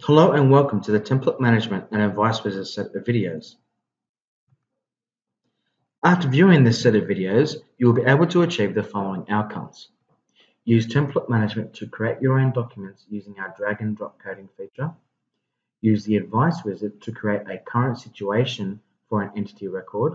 Hello and welcome to the Template Management and Advice Wizard set of videos. After viewing this set of videos, you will be able to achieve the following outcomes. Use Template Management to create your own documents using our drag and drop coding feature. Use the Advice Wizard to create a current situation for an entity record.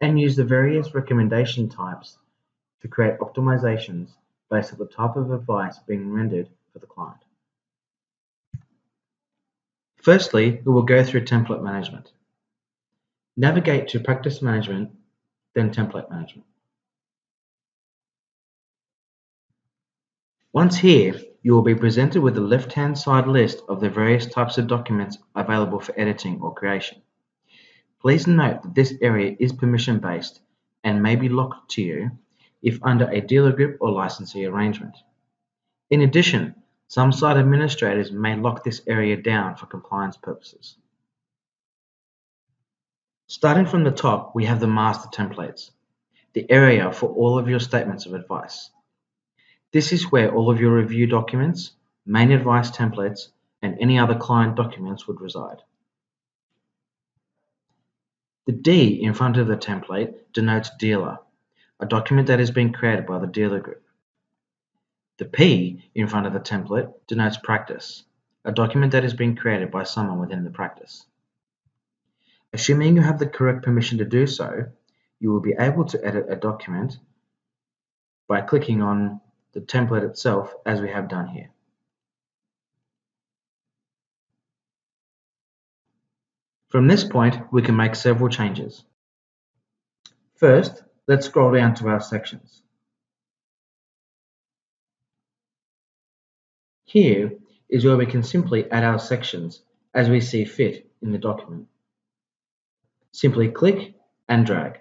And use the various recommendation types to create optimizations based on the type of advice being rendered for the client. Firstly, we will go through Template Management. Navigate to Practice Management, then Template Management. Once here, you will be presented with the left-hand side list of the various types of documents available for editing or creation. Please note that this area is permission-based and may be locked to you if under a dealer group or licensee arrangement. In addition, some site administrators may lock this area down for compliance purposes. Starting from the top, we have the master templates, the area for all of your statements of advice. This is where all of your review documents, main advice templates, and any other client documents would reside. The D in front of the template denotes dealer, a document that has been created by the dealer group. The P in front of the template denotes practice, a document that has been created by someone within the practice. Assuming you have the correct permission to do so, you will be able to edit a document by clicking on the template itself, as we have done here. From this point, we can make several changes. First, let's scroll down to our sections. Here is where we can simply add our sections as we see fit in the document. Simply click and drag.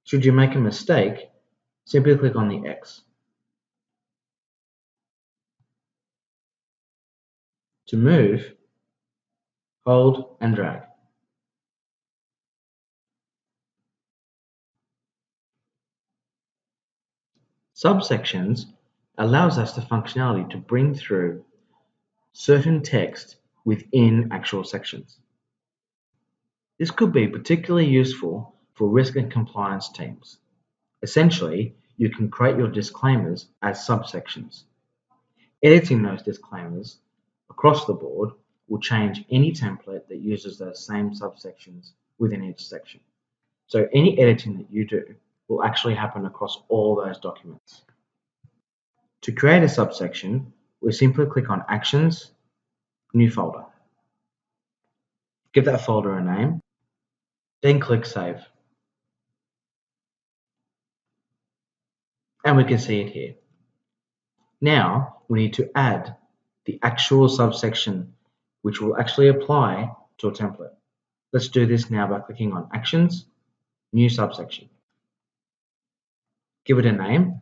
Should you make a mistake, simply click on the X. To move, hold and drag. Subsections allows us the functionality to bring through certain text within actual sections. This could be particularly useful for risk and compliance teams. Essentially, you can create your disclaimers as subsections. Editing those disclaimers across the board will change any template that uses those same subsections within each section. So any editing that you do will actually happen across all those documents. To create a subsection, we simply click on Actions, New Folder. Give that folder a name, then click Save. And we can see it here. Now we need to add the actual subsection which will actually apply to a template. Let's do this now by clicking on Actions, New Subsection. Give it a name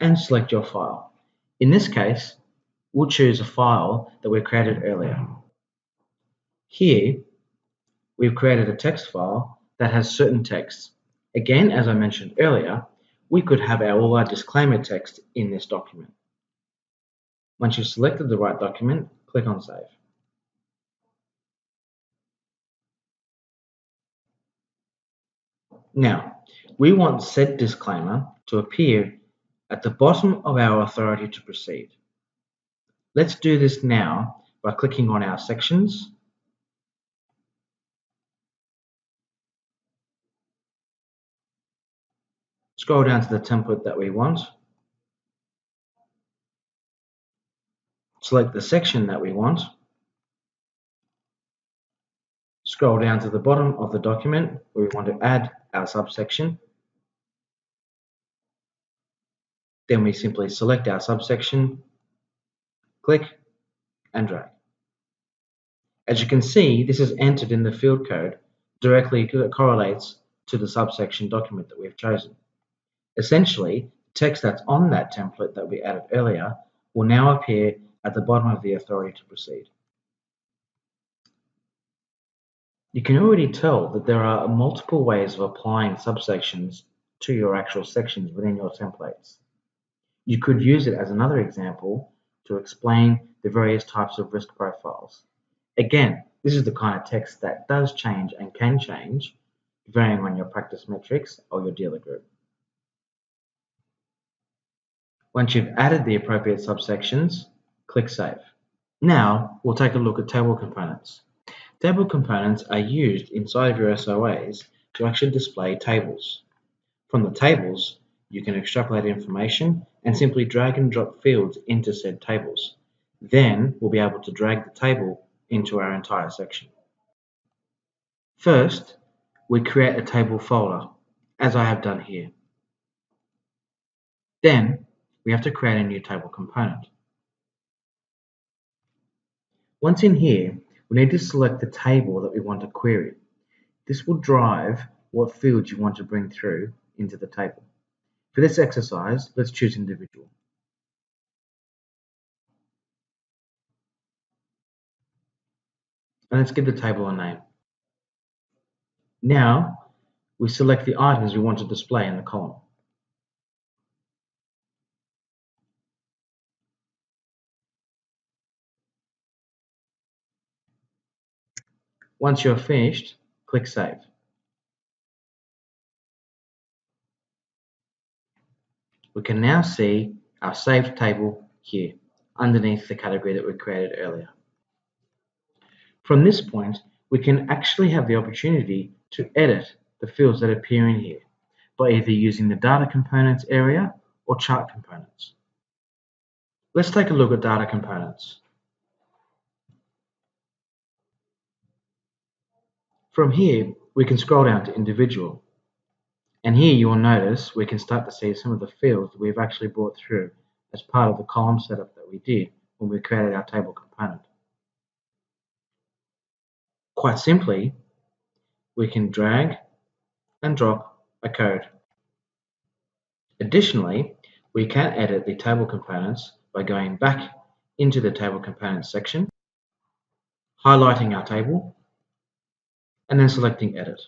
and select your file. In this case, we'll choose a file that we created earlier. Here, we've created a text file that has certain texts. Again, as I mentioned earlier, we could have all our disclaimer text in this document. Once you've selected the right document, click on Save. Now, we want said disclaimer to appear at the bottom of our authority to proceed. Let's do this now by clicking on our sections, scroll down to the template that we want, select the section that we want, scroll down to the bottom of the document where we want to add our subsection. Then we simply select our subsection, click and drag. As you can see, this is entered in the field code directly correlates to the subsection document that we've chosen. Essentially, text that's on that template that we added earlier will now appear at the bottom of the authority to proceed. You can already tell that there are multiple ways of applying subsections to your actual sections within your templates. You could use it as another example to explain the various types of risk profiles. Again, this is the kind of text that does change and can change varying on your practice metrics or your dealer group. Once you've added the appropriate subsections, click Save. Now, we'll take a look at table components. Table components are used inside of your SOAs to actually display tables. From the tables, you can extrapolate information and simply drag and drop fields into said tables. Then we'll be able to drag the table into our entire section. First, we create a table folder, as I have done here. Then, we have to create a new table component. Once in here, we need to select the table that we want to query. This will drive what fields you want to bring through into the table. For this exercise, let's choose individual. And let's give the table a name. Now, we select the items we want to display in the column. Once you're finished, click Save. We can now see our saved table here, underneath the category that we created earlier. From this point, we can actually have the opportunity to edit the fields that appear in here by either using the Data Components area or Chart Components. Let's take a look at Data Components. From here, we can scroll down to Individual. And here you will notice we can start to see some of the fields that we've actually brought through as part of the column setup that we did when we created our table component. Quite simply, we can drag and drop a code. Additionally, we can edit the table components by going back into the table components section, highlighting our table, and then selecting Edit.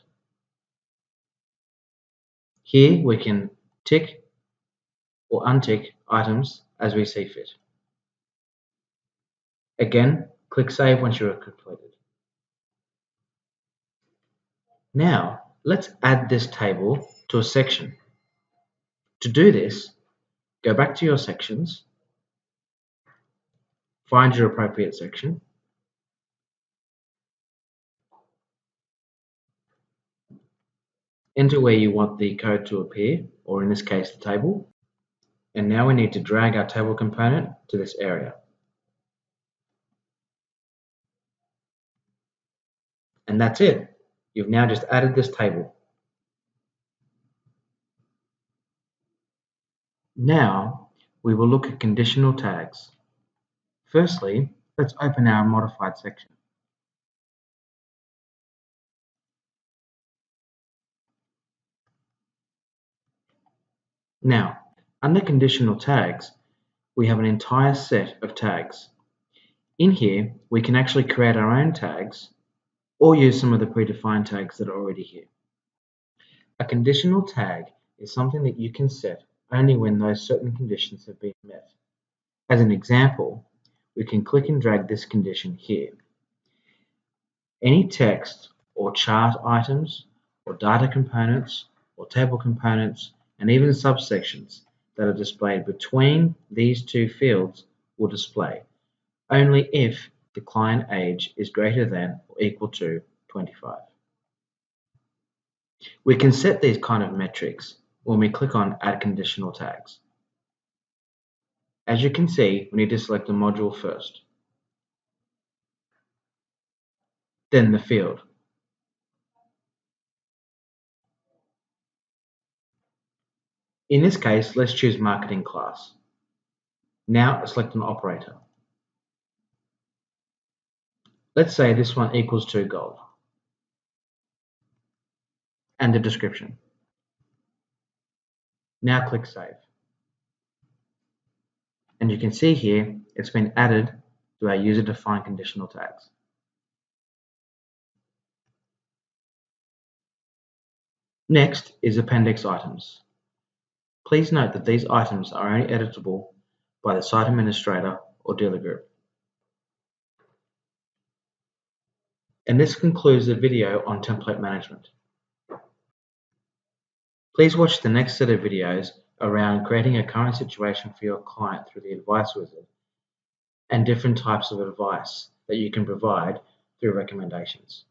Here we can tick or untick items as we see fit. Again, click Save once you are completed. Now, let's add this table to a section. To do this, go back to your sections, find your appropriate section, enter where you want the code to appear, or in this case, the table, and now we need to drag our table component to this area. And that's it. You've now just added this table. Now, we will look at conditional tags. Firstly, let's open our modified section. Now, under conditional tags, we have an entire set of tags. In here, we can actually create our own tags or use some of the predefined tags that are already here. A conditional tag is something that you can set only when those certain conditions have been met. As an example, we can click and drag this condition here. Any text or chart items or data components or table components and even subsections that are displayed between these two fields will display only if the client age is greater than or equal to 25. We can set these kind of metrics when we click on Add Conditional Tags. As you can see, we need to select the module first, then the field. In this case, let's choose Marketing Class. Now select an operator. Let's say this one equals to gold. And the description. Now click Save. And you can see here, it's been added to our user-defined conditional tags. Next is appendix items. Please note that these items are only editable by the site administrator or dealer group. And this concludes the video on template management. Please watch the next set of videos around creating a current situation for your client through the Advice Wizard and different types of advice that you can provide through recommendations.